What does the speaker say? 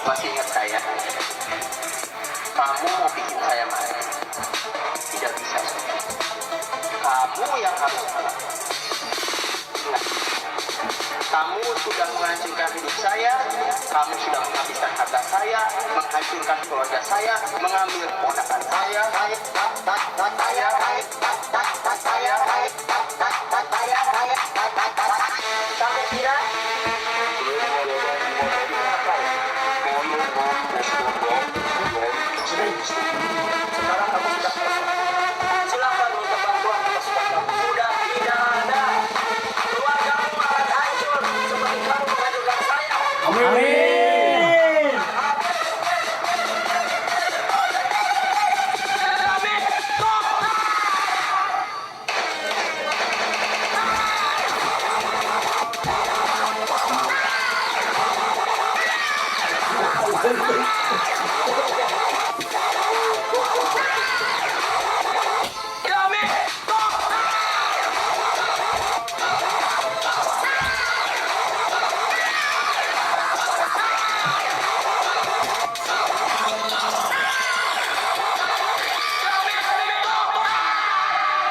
Masih ingat saya? Kamu mau bikin saya marah? Tidak bisa. Kamu yang harus salah. Ingat, kamu sudah menghancurkan hidup saya, kamu sudah menghabiskan harta saya, menghancurkan keluarga saya, mengambil ponakan saya, kamu kira sekarang kamu sudah selesai. Silakan minta bantuan ke pasukan kamu. Sudah tidak ada. Keluargamu akan hancur seperti kamu menghancurkan saya. Amin. Amin.